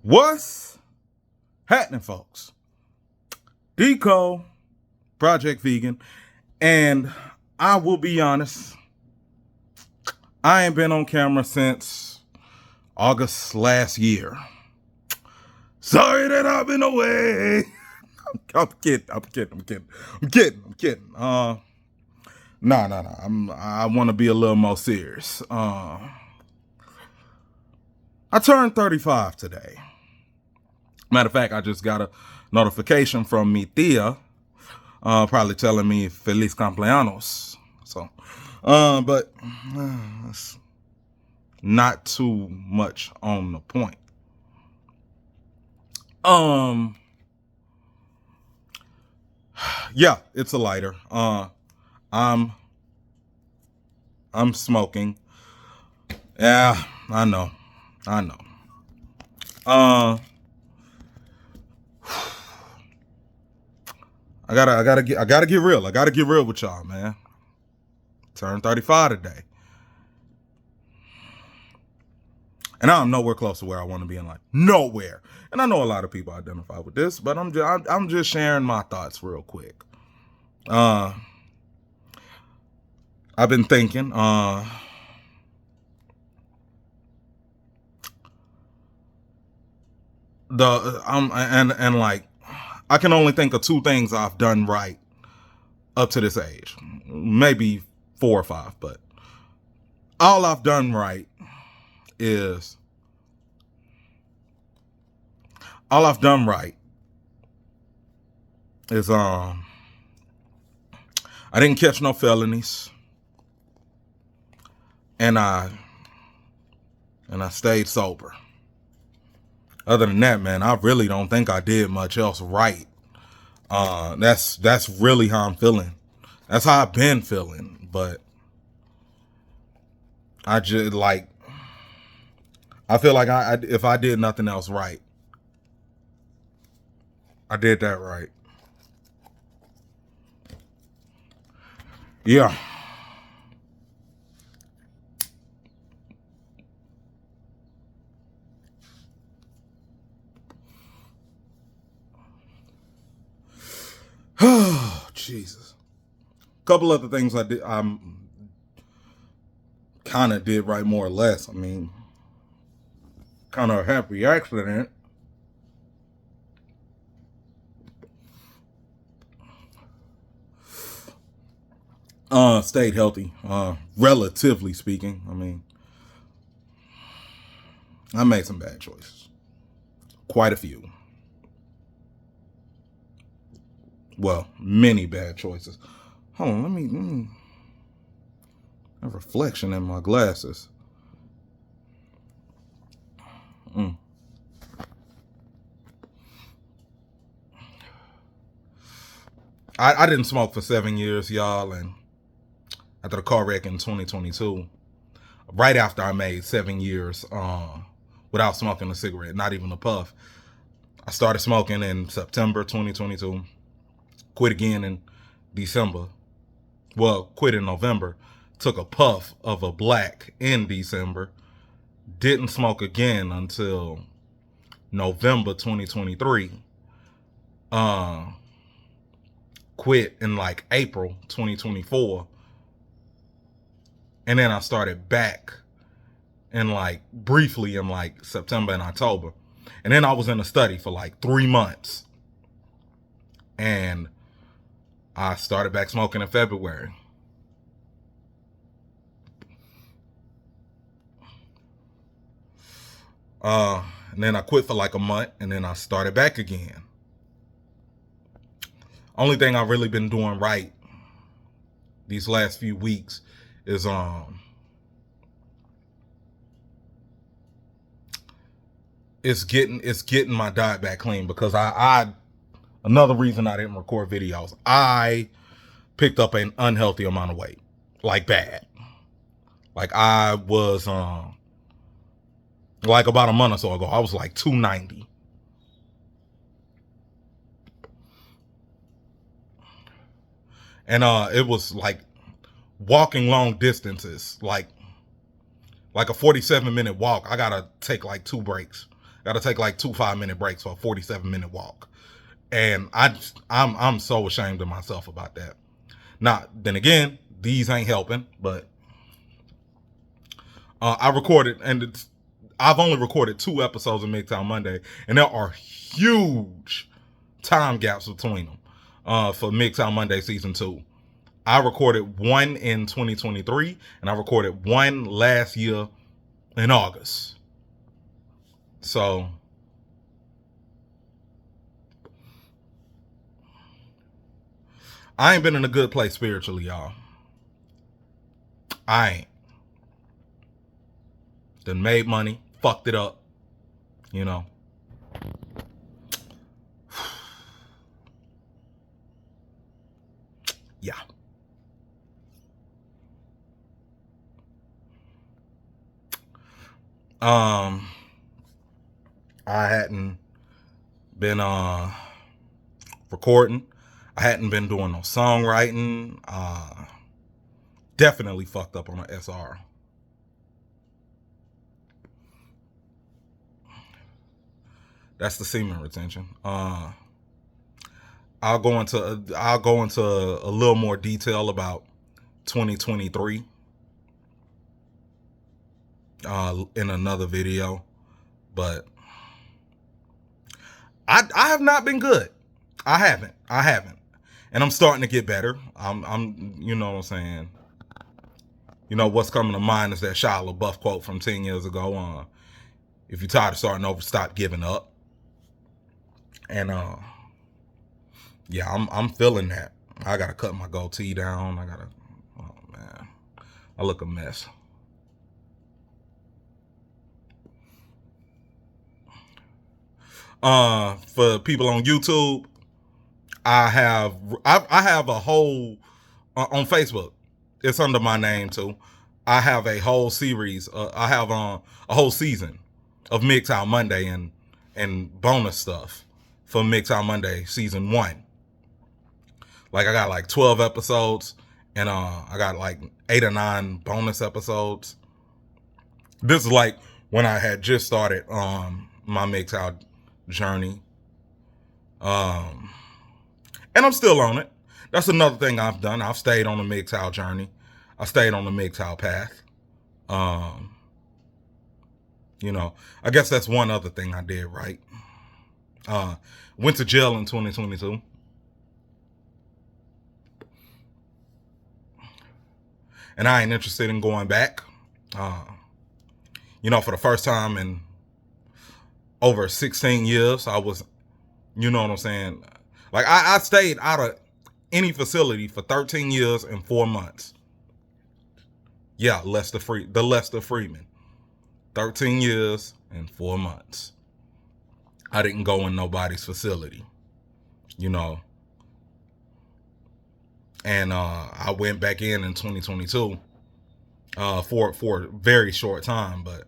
What's happening, folks? Deco, Project Vegan, and I will be honest, I ain't been on camera since August last year. Sorry that I've been away. I'm kidding. I want to be a little more serious. I turned 35 today. Matter of fact, I just got a notification from mi tia, probably telling me Feliz Cumpleaños. So, but it's not too much on the point. Yeah, it's a lighter. I'm smoking. Yeah, I know. I gotta get real. I gotta get real with y'all, man. Turned 35 today. And I'm nowhere close to where I want to be in life. Nowhere. And I know a lot of people identify with this, but I'm just sharing my thoughts real quick. I've been thinking, and like, I can only think of two things I've done right up to this age. Maybe 4 or 5, but all I've done right is I didn't catch no felonies, and I stayed sober. Other than that, man, I really don't think I did much else right. That's really how I'm feeling. That's how I've been feeling, but I just like, I feel like if I did nothing else right, I did that right. Yeah. Oh, Jesus. A couple other things I kind of did right, more or less. I mean, kind of a happy accident. Stayed healthy, relatively speaking. I mean, I made some bad choices. Quite a few. Well, many bad choices. Hold on, let me a reflection in my glasses. I didn't smoke for 7 years, y'all, and after the car wreck in 2022, right after I made 7 years without smoking a cigarette, not even a puff, I started smoking in September 2022, quit again in December. Well, quit in November, took a puff of a black in December, didn't smoke again until November 2023. Quit in like April 2024. And then I started back in like briefly in like September and October. And then I was in a study for like 3 months. And I started back smoking in February. And then I quit for like a month, and then I started back again. Only thing I've really been doing right these last few weeks is it's getting my diet back clean, because I another reason I didn't record videos, I picked up an unhealthy amount of weight, like bad. Like I was like about a month or so ago, I was like 290. And it was like walking long distances, like a 47-minute walk. I gotta take like 2 breaks. Got to take like 2 5-minute breaks for a 47-minute walk. And I'm so ashamed of myself about that. Now, then again, these ain't helping, but I recorded, and I've only recorded 2 episodes of MGTOW Monday, and there are huge time gaps between them for MGTOW Monday season 2. I recorded one in 2023, and I recorded one last year in August. So I ain't been in a good place spiritually, y'all. I ain't. Done made money, fucked it up, you know. Yeah. I hadn't been recording. I hadn't been doing no songwriting. Definitely fucked up on the SR. That's the semen retention. I'll go into a little more detail about 2023 in another video, but I have not been good. I haven't, and I'm starting to get better. I'm you know what I'm saying. You know what's coming to mind is that Shia LaBeouf quote from 10 years ago. If you're tired of starting over, stop giving up. And yeah, I'm feeling that. I gotta cut my goatee down. Oh man, I look a mess. For people on YouTube, I have a whole on Facebook. It's under my name too. I have a whole series. I have a whole season of MGTOW Monday and bonus stuff for MGTOW Monday season 1. Like I got like 12 episodes, and I got like 8 or 9 bonus episodes. This is like when I had just started my MGTOW journey. And I'm still on it. That's another thing I've done. I've stayed on the MGTOW journey. I stayed on the MGTOW path. You know, I guess that's one other thing I did right. Went to jail in 2022. And I ain't interested in going back. You know, for the first time in over 16 years, I was, you know what I'm saying? Like I stayed out of any facility for 13 years and 4 months. Yeah, the Lester Freeman. 13 years and 4 months. I didn't go in nobody's facility, you know. And I went back in 2022 for a very short time, but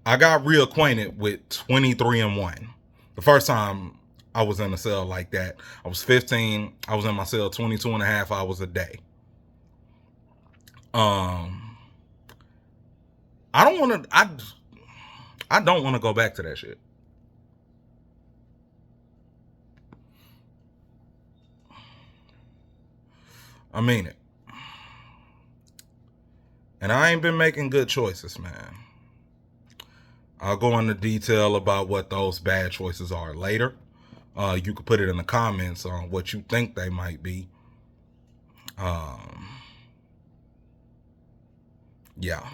I got reacquainted with 23-1. The first time I was in a cell like that, I was 15. I was in my cell 22 and a half hours a day. I don't want to. I don't want to go back to that shit. I mean it. And I ain't been making good choices, man. I'll go into detail about what those bad choices are later. You could put it in the comments on what you think they might be. Yeah.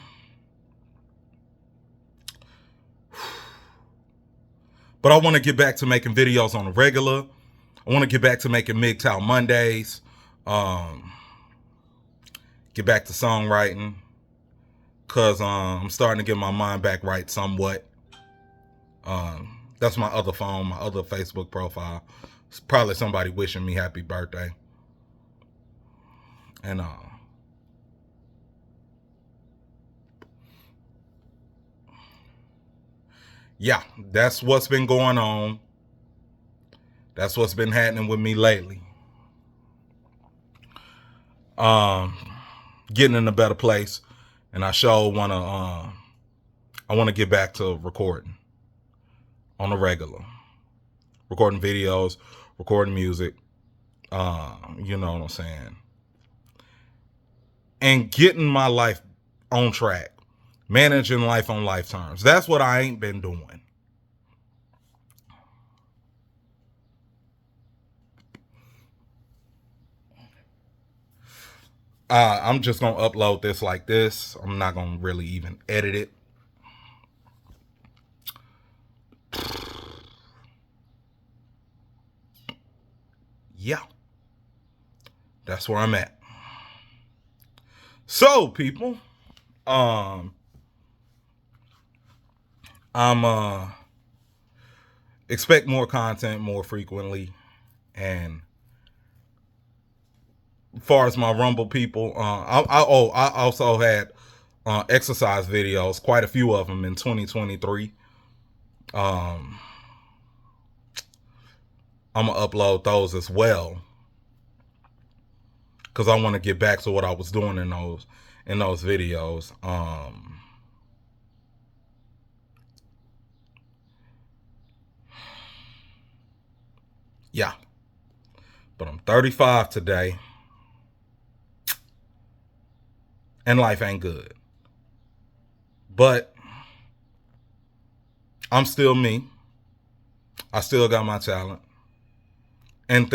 But I want to get back to making videos on the regular. I want to get back to making MGTOW Mondays. Get back to songwriting. Because I'm starting to get my mind back right somewhat. That's my other phone, my other Facebook profile. It's probably somebody wishing me happy birthday. And yeah, that's what's been going on. That's what's been happening with me lately. Getting in a better place, and I sure wanna I want to get back to recording. on the regular, recording videos, recording music, you know what I'm saying, and getting my life on track, managing life on life terms. That's what I ain't been doing. I'm just gonna upload this like this. I'm not gonna really even edit it. Yeah, that's where I'm at. So, people, I'm expect more content more frequently, and as far as my Rumble people, I also had exercise videos, quite a few of them in 2023. I'm gonna upload those as well because I want to get back to what I was doing in those videos. Yeah, but I'm 35 today, and life ain't good. But I'm still me. I still got my talent, and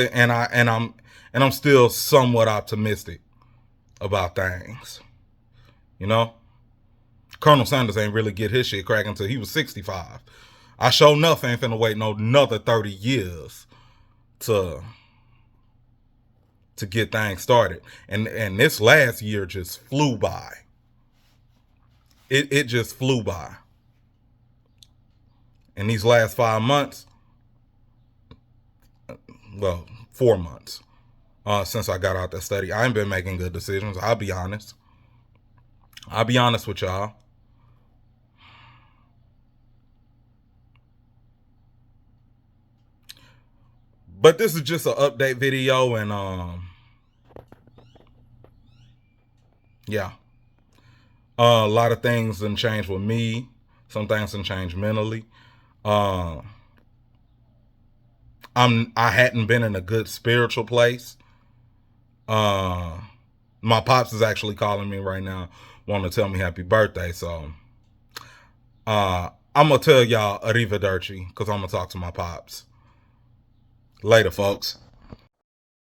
I'm still somewhat optimistic about things. You know, Colonel Sanders ain't really get his shit cracking until he was 65. I sure enough ain't finna wait no another 30 years to get things started. And this last year just flew by. It just flew by. In these last 5 months, well, 4 months, since I got out that study, I ain't been making good decisions. I'll be honest. I'll be honest with y'all. But this is just an update video, and yeah. A lot of things done changed with me. Some things done changed mentally. I hadn't been in a good spiritual place. My pops is actually calling me right now, wanting to tell me happy birthday. So I'm gonna tell y'all arrivederci because I'm gonna talk to my pops later, folks.